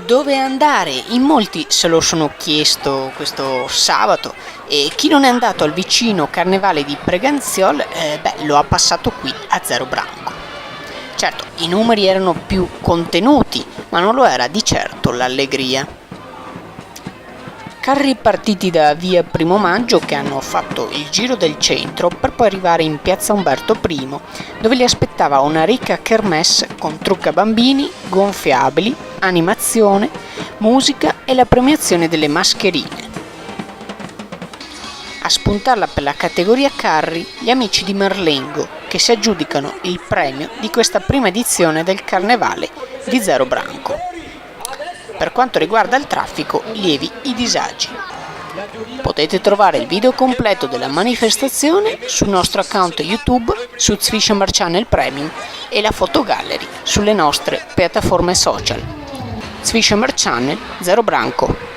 Dove andare? In molti se lo sono chiesto questo sabato e chi non è andato al vicino carnevale di Preganziol, lo ha passato qui a Zero Branco. Certo, i numeri erano più contenuti, ma non lo era di certo l'allegria. Carri partiti da via Primo Maggio che hanno fatto il giro del centro per poi arrivare in piazza Umberto I, dove li aspettava una ricca kermesse con trucca bambini, gonfiabili, animazione, musica e la premiazione delle mascherine. A spuntarla per la categoria carri gli amici di Merlengo, che si aggiudicano il premio di questa prima edizione del Carnevale di Zero Branco. Per quanto riguarda il traffico, lievi i disagi. Potete trovare il video completo della manifestazione sul nostro account YouTube su Zwischomer Channel Premium e la fotogallery sulle nostre piattaforme social. Zwischomer Channel Zero Branco.